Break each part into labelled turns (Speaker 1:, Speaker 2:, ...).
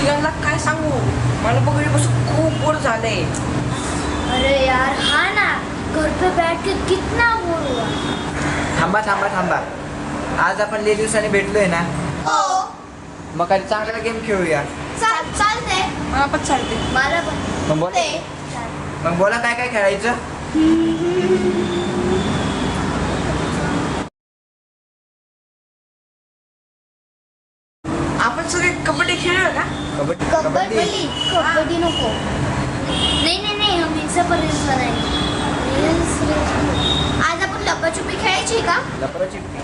Speaker 1: तिघांना काय सांगू, मला बघ बसून खूप बोर झालंय.
Speaker 2: अरे यार हाँ ना, घर पे बैठ के कितना बोर हुआ.
Speaker 3: थांबा थांबा थांबा, आज आपण लई दिवसाने भेटलोय ना,
Speaker 2: हो
Speaker 3: मग काही चांगला गेम खेळूया.
Speaker 2: चालते.
Speaker 1: मला पण चालते.
Speaker 2: मला पण
Speaker 3: मग बोल, मग बोला काय काय खेळायचं.
Speaker 1: आपण सगळे कबड्डी खेळूया का?
Speaker 3: कबड्डी
Speaker 2: कबड्डी नको. नाही हम इनसे पर रील्स बनाएंगे. आज आपण लपाछुपी खेळायची का?
Speaker 3: लपराचिप्पी.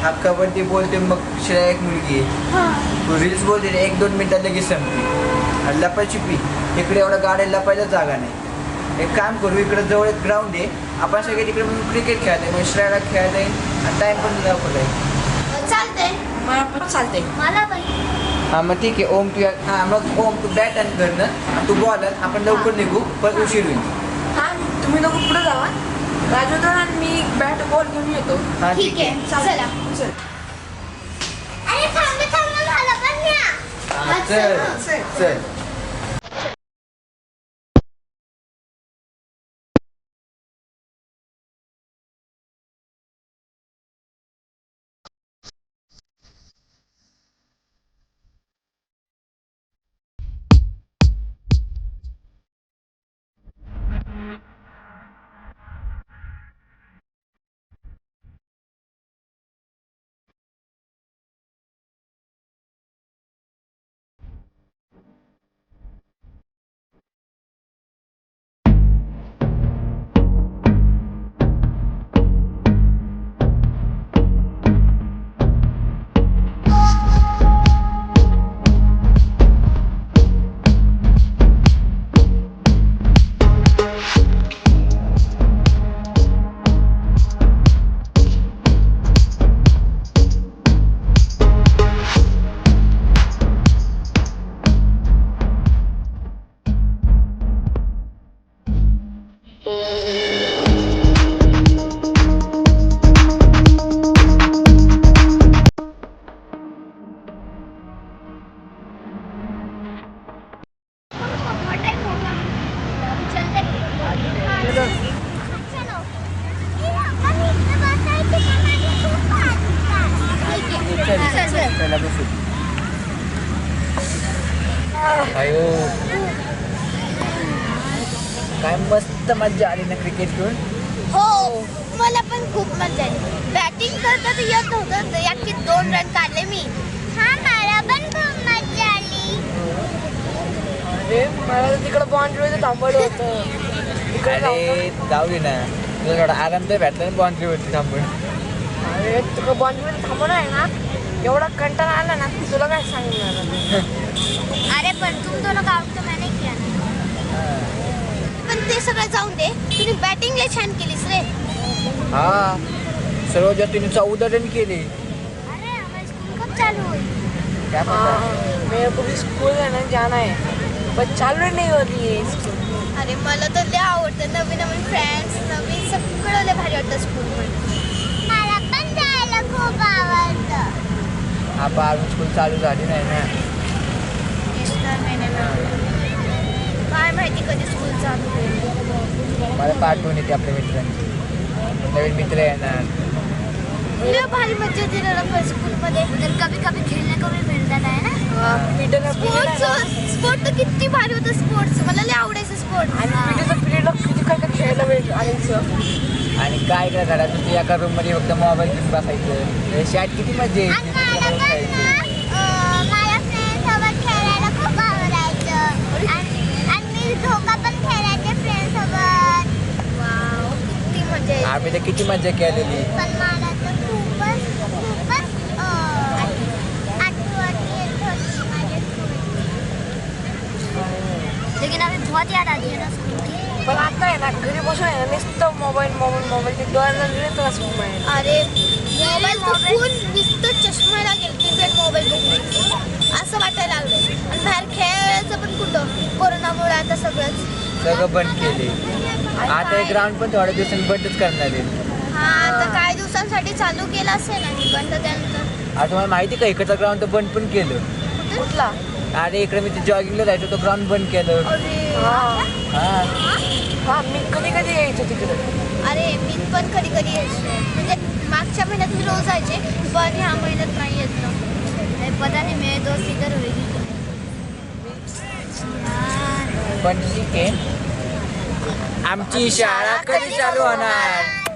Speaker 3: हा कबड्डी बोलते मग श्रेया एक मुलगी आहे,
Speaker 2: हाँ.
Speaker 3: तू रील्स बोलते 1-2 मिनिटात लगेच संपते. आणि लपाछुपी इकडे एवढं गाड्या लपायला जागा नाही. एक काम करू, इकडे जवळ एक ग्राउंड आहे, आपण सगळे तिकडे म्हणून क्रिकेट खेळायला मग श्रेयाला खेळायला येईल आणि टाइम पण लवकर जाईल.
Speaker 2: चालते.
Speaker 1: मला पण चालते.
Speaker 2: मला पण.
Speaker 3: हां मग ठीक आहे. ओम तू हां मग ओम तू बॅट आणि धरणं आणि तू बॉलर, आपण लवकर निघू पण उशीर होईल.
Speaker 1: हा तुम्ही नको पुढे जावा, राजू आणि मी बॅट बॉल घेऊन येतो.
Speaker 3: हां
Speaker 2: ठीक आहे. चला.
Speaker 1: चल.
Speaker 2: अरे थांब झालं पण या.
Speaker 3: हां, चल चल. चला बसू. अयो काय मस्त मज्जा आली ना क्रिकेट खेळून.
Speaker 2: हो मला पण खूप मजा आली. बॅटिंग करता तर येत नव्हतं, याची 2 रन काढले मी. हा मला पण खूप मजा आली.
Speaker 1: अरे मला तिकडे बाउंड्रीवर थांबवलं होतं.
Speaker 3: अरे जाऊ दे ना, तुला थोडा आराम तर भेटला ना बाउंड्रीवरती थांबून.
Speaker 1: अरे तुला बाउंड्रीवर थांबवलं आहे ना, एवढा कंटाळा आला ना, तुला काय सांगणार.
Speaker 2: अरे पण तुम दोनों का आउट तो मैंने किया ना. पण ते सगळं जाऊन दे, तुम्ही बॅटिंग लय छान केलीस रे.
Speaker 3: हा सर्व जातीने 14 रन केले.
Speaker 2: अरे हमारी स्कूल कब चालू हुई?
Speaker 3: क्या पता.
Speaker 1: मेरे को भी स्कूल है ना, जाना है पर चालू नहीं हो रही है स्कूल.
Speaker 2: अरे मला तर लय आवडतं, नवीन नवीन फ्रेंड्स, नवीन सगळं लय भारी वाटतं स्कूलमध्ये. मला पण जायला खूप आवडतं.
Speaker 3: आपण अजून स्कूल चालू झाली नाही ना.
Speaker 2: काय माहिती कधी स्कूल चालू होईल.
Speaker 3: मला पाठवून येते आपल्या मित्रांची, नवीन मित्र येणार.
Speaker 2: लय भारी मजा येते ना स्कूलमध्ये. उधर कभी कभी खेळणे को भी मिळता है ना. स्पोर्ट तर किती भारी होतं. स्पोर्ट्स मला लय आवडायचं स्पोर्ट.
Speaker 1: आणि पीटीच्या पिरियडला किती काय काय खेळायला वेळ आणायचं.
Speaker 3: आणि काय काय घरात तुझ्या एका रूम मध्ये फक्त मोबाईल घेऊन बसायचं. शाळेत किती मजा यायची.
Speaker 2: माझ्या फ्रेंड सोबत खेळायला खूप आवडायचं. आणि मी धोका पण खेळायचे फ्रेंड सोबत. वाव किती मजा यायची.
Speaker 3: आम्ही तर किती मजा केलेली.
Speaker 2: पण मला तर खूपच आठवण येत होती माझ्या स्कूलची. लेकिन अभी बहुत याद आती है ना स्कूल की.
Speaker 1: पण आता आहे ना, घरी बसून आहे ना, नुसतं मोबाईल ते डोळ्याला त्रास मोबाईल.
Speaker 2: अरे मोबाईल बघून नुसतं चष्म्याला गेलते मोबाईल बघून असं वाटायला लागलं. आणि बाहेर खेळायचं पण कुठं, कोरोनामुळे आता
Speaker 3: सगळं बंद केले. आता हे ग्राउंड पण थोड्या दिवसांनी बंदच करणार आहे.
Speaker 2: हा आता काही दिवसांसाठी चालू केलं असेल आणि बंद त्यानंतर.
Speaker 3: आता तुम्हाला माहिती का, इकडचं ग्राउंड तर बंद पण केलं.
Speaker 1: कुठला?
Speaker 3: अरे इकडे मी ते जॉगिंगला जायचो तो ग्राउंड बंद केलं.
Speaker 1: हा
Speaker 3: हा
Speaker 1: हा मी कधी कधी यायचो तिकडे.
Speaker 2: अरे मी पण कधी कधी यायचे म्हणजे मागच्या महिन्यात मी रोज जायचे पण ह्या महिन्यात नाही येत ना. पता नाही मी दोस्त इधर होईल.
Speaker 3: पण ठीक आहे. आमची शाळा कधी चालू होणार?